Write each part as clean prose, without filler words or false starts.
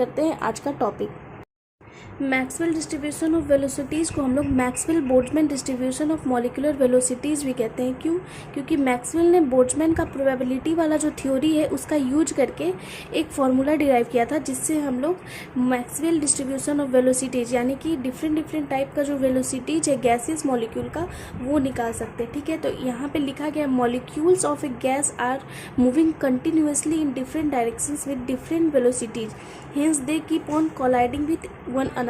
करते हैं आज का topic. Maxwell distribution of velocities को हम लोग Maxwell Boltzmann distribution of molecular velocities भी कहते हैं। क्यों? क्योंकि मैक्सवेल ने बोल्ट्जमैन का प्रोबेबिलिटी वाला जो थ्योरी है उसका यूज करके एक फार्मूला डिराइव किया था, जिससे हम लोग मैक्सवेल डिस्ट्रीब्यूशन ऑफ वेलोसिटीज़ यानी कि डिफरेंट टाइप का जो वेलोसिटीज़ है गैसेस मॉलिक्यूल का वो निकाल सकते हैं। ठीक है, तो यहाँ पे लिखा गया molecules of a gas are moving continuously in different directions with different velocities, hence they keep on colliding with one another.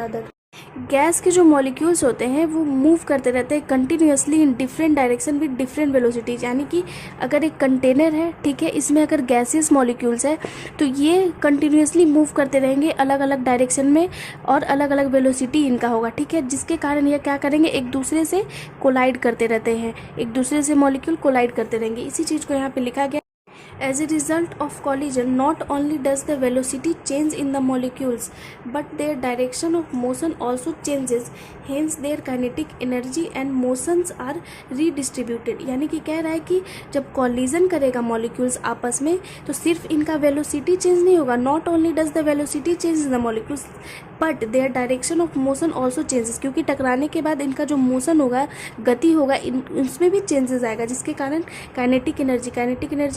Gas के जो मॉलिक्यूल्स होते हैं वो मूव करते रहते हैं continuously in different direction with different velocities. यानी कि अगर एक कंटेनर है, ठीक है, इसमें अगर गैसेस मॉलिक्यूल्स है तो ये कंटिन्यूसली मूव करते रहेंगे अलग अलग डायरेक्शन में और अलग अलग वेलोसिटी इनका होगा। ठीक है, जिसके कारण ये क्या करेंगे, एक दूसरे से कोलाइड करते रहते हैं, एक दूसरे से मॉलिक्यूल कोलाइड करते रहेंगे। इसी चीज़ को यहाँ पे लिखा गया। As a result of collision, not only does the velocity change in the molecules, but their direction of motion also changes. Hence, their kinetic energy and motions are redistributed. यानी कि कह रहा है कि जब collision करेगा molecules आपस में तो सिर्फ इनका velocity change नहीं होगा. Not only does the velocity change in the molecules, but their direction of motion also changes. क्योंकि टकराने के बाद इनका जो motion होगा, गति होगा, इसमें भी changes आएगा, जिसके कारण kinetic energy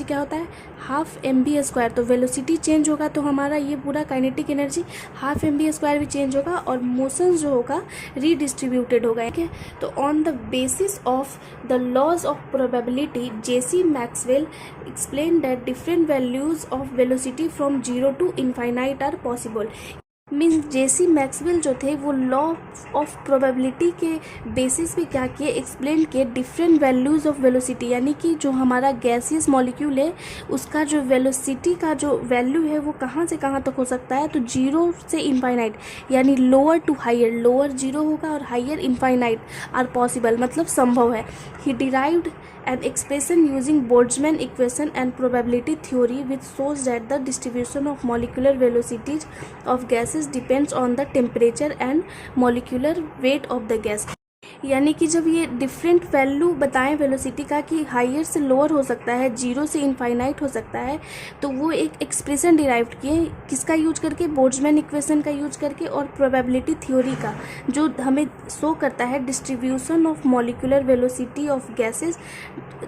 क्या होता है, हाफ mv²। तो वेलोसिटी चेंज होगा तो हमारा ये पूरा काइनेटिक एनर्जी हाफ mv² भी चेंज होगा और मोशन जो होगा रीडिस्ट्रीब्यूटेड होगा। ठीक है, तो on the basis of the laws of probability J C Maxwell explain that different values of velocity from 0 to infinite are possible. Means J C Maxwell जो थे वो लॉ ऑफ प्रोबेबिलिटी के बेसिस पे क्या किए, एक्सप्लेन किए डिफरेंट वैल्यूज़ ऑफ वेलोसिटी। यानी कि जो हमारा गैसियस मॉलिक्यूल है उसका जो वेलोसिटी का जो वैल्यू है वो कहाँ से कहाँ तक हो सकता है, तो 0 से इनफाइनाइट, यानी लोअर टू हायर, लोअर 0 होगा और हायर इनफाइनाइट आर पॉसिबल, मतलब संभव है। ही derived an expression using Boltzmann equation and probability theory which shows that the distribution of molecular velocities of gases depends on the temperature and molecular weight of the gas। यानी कि जब ये different value बताएं velocity का कि higher से lower हो सकता है, 0 से इनफाइनाइट हो सकता है, तो वो एक एक्सप्रेशन डिराइव किए, किसका यूज करके, बोल्ट्जमैन इक्वेशन का यूज करके और प्रोबेबिलिटी थ्योरी का, जो हमें शो करता है distribution of molecular velocity of gases.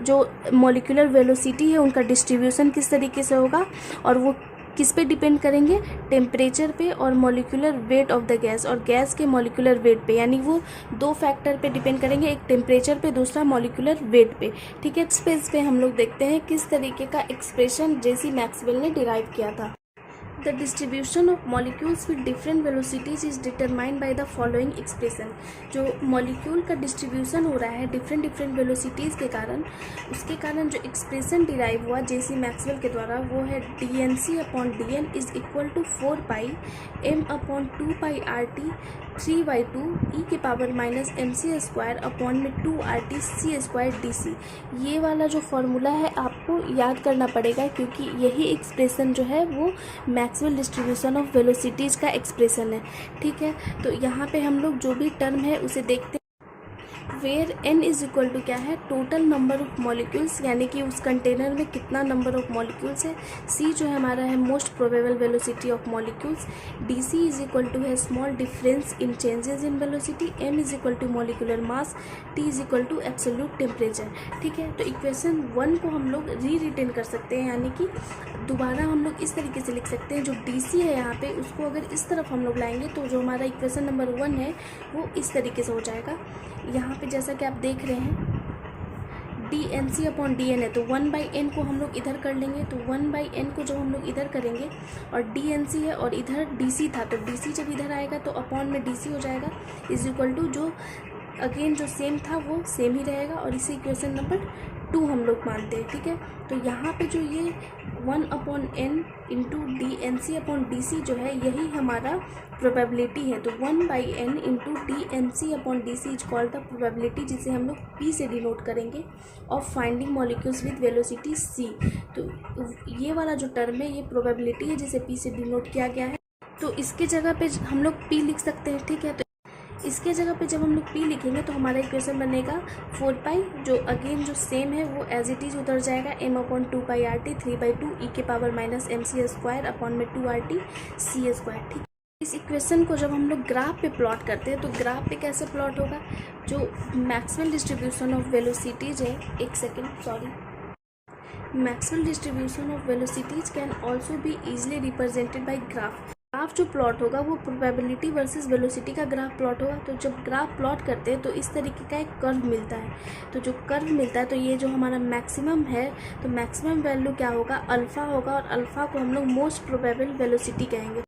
जो मॉलिक्यूलर वेलोसिटी है उनका डिस्ट्रीब्यूशन किस तरीके से होगा और वो किस पे डिपेंड करेंगे, टेम्परेचर पे और molecular weight of the gas, और गैस के मॉलिक्यूलर वेट पे। यानी वो दो फैक्टर पे डिपेंड करेंगे, एक टेम्परेचर पे, दूसरा मॉलिक्यूलर वेट पे। ठीक है, स्पेस पे हम लोग देखते हैं किस तरीके का एक्सप्रेशन जेसी मैक्सवेल ने डिराइव किया था। The distribution of molecules with different velocities is determined by the following expression। जो मॉलिक्यूल का डिस्ट्रीब्यूशन हो रहा है डिफरेंट वेलोसिटीज़ के कारण, उसके कारण जो एक्सप्रेशन डिराइव हुआ जेसी मैक्सवेल के द्वारा वो है dnc/dn is equal to 4π m/2πRT 3/2 e⁻mc²/2RT c²dc। ये वाला जो फॉर्मूला है आपको याद करना पड़ेगा, क्योंकि यही एक्सप्रेशन जो है वो मैक्सवेल डिस्ट्रीब्यूशन ऑफ वेलोसिटीज़ का एक्सप्रेशन है। ठीक है, तो यहाँ पे हम लोग जो भी टर्म है उसे देखते हैं। Where n is equal to क्या है, टोटल नंबर ऑफ मॉलिक्यूल्स, यानी कि उस कंटेनर में कितना नंबर ऑफ मॉलिक्यूल्स है। c जो है हमारा है most probable velocity of molecules. dc is equal to है small difference in changes in velocity. m is equal to molecular mass. t is equal to absolute temperature. ठीक है, तो equation 1 को हम लोग रिटेन कर सकते हैं, यानी कि दोबारा हम लोग इस तरीके से लिख सकते हैं। जो dc है यहाँ पे उसको अगर इस तरफ हम लोग लाएंगे तो जो हमारा इक्वेशन नंबर 1 है वो इस तरीके से हो जाएगा। यहाँ पे जैसा कि आप देख रहे हैं dnc/dn है, तो 1/n को हम लोग इधर कर लेंगे, तो 1/n को जब हम लोग इधर करेंगे और dnc है और इधर dc था, तो dc जब इधर आएगा तो अपॉन में dc हो जाएगा, इज इक्वल टू जो अगेन जो सेम था वो सेम ही रहेगा, और इसे इक्वेशन नंबर 2 हम लोग मानते हैं। ठीक है, तो यहाँ पे जो ये 1/n इंटू dnc/dc जो है यही हमारा प्रोबेबिलिटी है। तो 1/n into dnc/dc is called the probability, जिसे हम लोग p से डिनोट करेंगे, of finding molecules with velocity c। तो ये वाला जो टर्म है ये प्रोबेबिलिटी है जिसे p से डिनोट किया गया है, तो इसके जगह पे हम लोग p लिख सकते हैं। ठीक है, तो इसके जगह पे जब हम लोग p लिखेंगे तो हमारा इक्वेशन बनेगा 4 पाई, जो अगेन जो सेम है वो एज इट इज़ उतर जाएगा, m/2 3/2 e⁻mc² अपॉन में 2RT c²। ठीक, इस इक्वेशन को जब हम लोग ग्राफ पे प्लॉट करते हैं तो ग्राफ पे कैसे प्लॉट होगा, जो मैक्सवेल डिस्ट्रीब्यूशन ऑफ वेलोसिटीज है, एक second sorry, Maxwell distribution of velocities can also be easily represented by graph. Graph जो प्लॉट होगा वो प्रोबेबिलिटी वर्सेस वेलोसिटी का ग्राफ प्लॉट होगा। तो जब ग्राफ प्लॉट करते हैं तो इस तरीके का एक कर्व मिलता है। तो जो कर्व मिलता है तो ये जो हमारा मैक्सिमम है, तो मैक्सिमम वैल्यू क्या होगा, अल्फ़ा होगा, और अल्फ़ा को हम लोग मोस्ट प्रोबेबल वेलोसिटी कहेंगे।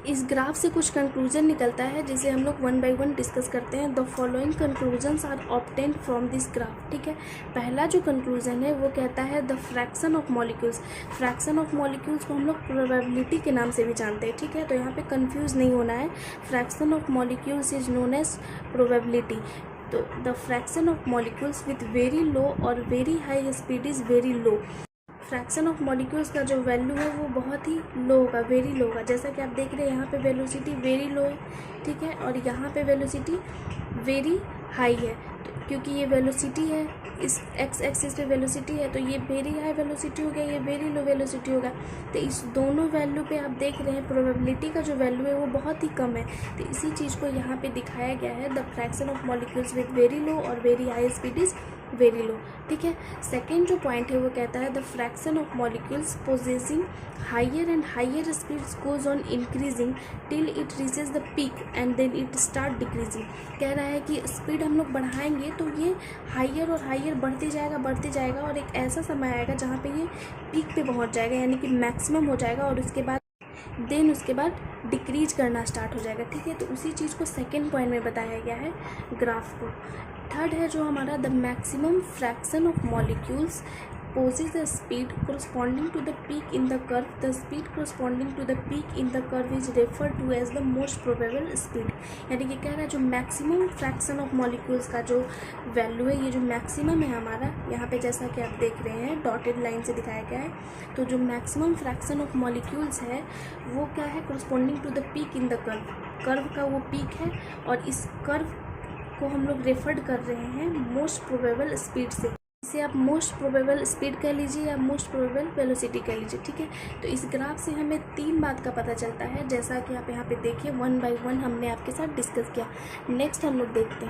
इस ग्राफ से कुछ कंक्लूजन निकलता है जिसे हम लोग 1 बाय 1 डिस्कस करते हैं। The following conclusions are obtained from this graph. ठीक है, पहला जो कंक्लूजन है वो कहता है the fraction of molecules. Fraction of molecules को हम लोग प्रोबेबिलिटी के नाम से भी जानते हैं। ठीक है, तो यहाँ पे कंफ्यूज नहीं होना है। Fraction of molecules is known as probability. तो the fraction of molecules with very low और very high speed is very low. Fraction of molecules का जो वैल्यू है वो बहुत ही लो होगा, वेरी लो होगा। जैसा कि आप देख रहे हैं यहाँ पे वेलोसिटी वेरी लो है, ठीक है, और यहाँ पे वेलोसिटी वेरी हाई है। तो क्योंकि ये वेलोसिटी है, इस एक्स एक्सिस पे वेलोसिटी है, तो ये वेरी हाई वेलोसिटी हो गया, ये वेरी लो वेलोसिटी होगा। तो इस दोनों वैल्यू पे आप देख रहे हैं प्रोबेबिलिटी का जो वैल्यू है वो बहुत ही कम है। तो इसी चीज़ को यहाँ पे दिखाया गया है, the fraction of molecules with very low और very high speed is very low. ठीक है, सेकेंड जो पॉइंट है वो कहता है the fraction of molecules possessing higher and higher speeds goes on increasing till it reaches the peak and then it start decreasing. कह रहा है कि स्पीड हम लोग बढ़ाएंगे तो ये हाइयर और हाइयर बढ़ते जाएगा और एक ऐसा समय आएगा जहाँ पे ये पीक पे पहुँच जाएगा, यानी कि मैक्सिमम हो जाएगा, और उसके बाद डिक्रीज करना स्टार्ट हो जाएगा। ठीक है, तो उसी चीज़ को सेकेंड पॉइंट में बताया गया है ग्राफ को। थर्ड है जो हमारा the maximum fraction of molecules poses the speed corresponding to the peak in the curve. The speed corresponding to the peak in the curve is referred to as the most probable speed। यानी कि कह रहा है जो maximum fraction of molecules का जो value है, ये जो मैक्सिमम है हमारा यहाँ पे, जैसा कि आप देख रहे हैं डॉटेड लाइन से दिखाया गया है। तो जो मैक्सिमम फ्रैक्शन ऑफ मॉलिक्यूल्स है वो क्या है, corresponding to the peak in the curve। Curve का वो पीक है, और इस कर्व को हम लोग रेफर्ड कर रहे हैं मोस्ट प्रोबेबल स्पीड से। इसे आप मोस्ट प्रोबेबल स्पीड कह लीजिए या मोस्ट प्रोबेबल वेलोसिटी कह लीजिए। ठीक है, तो इस ग्राफ से हमें 3 बात का पता चलता है, जैसा कि आप यहाँ पे देखिए 1 बाय 1 हमने आपके साथ डिस्कस किया। नेक्स्ट हम लोग देखते हैं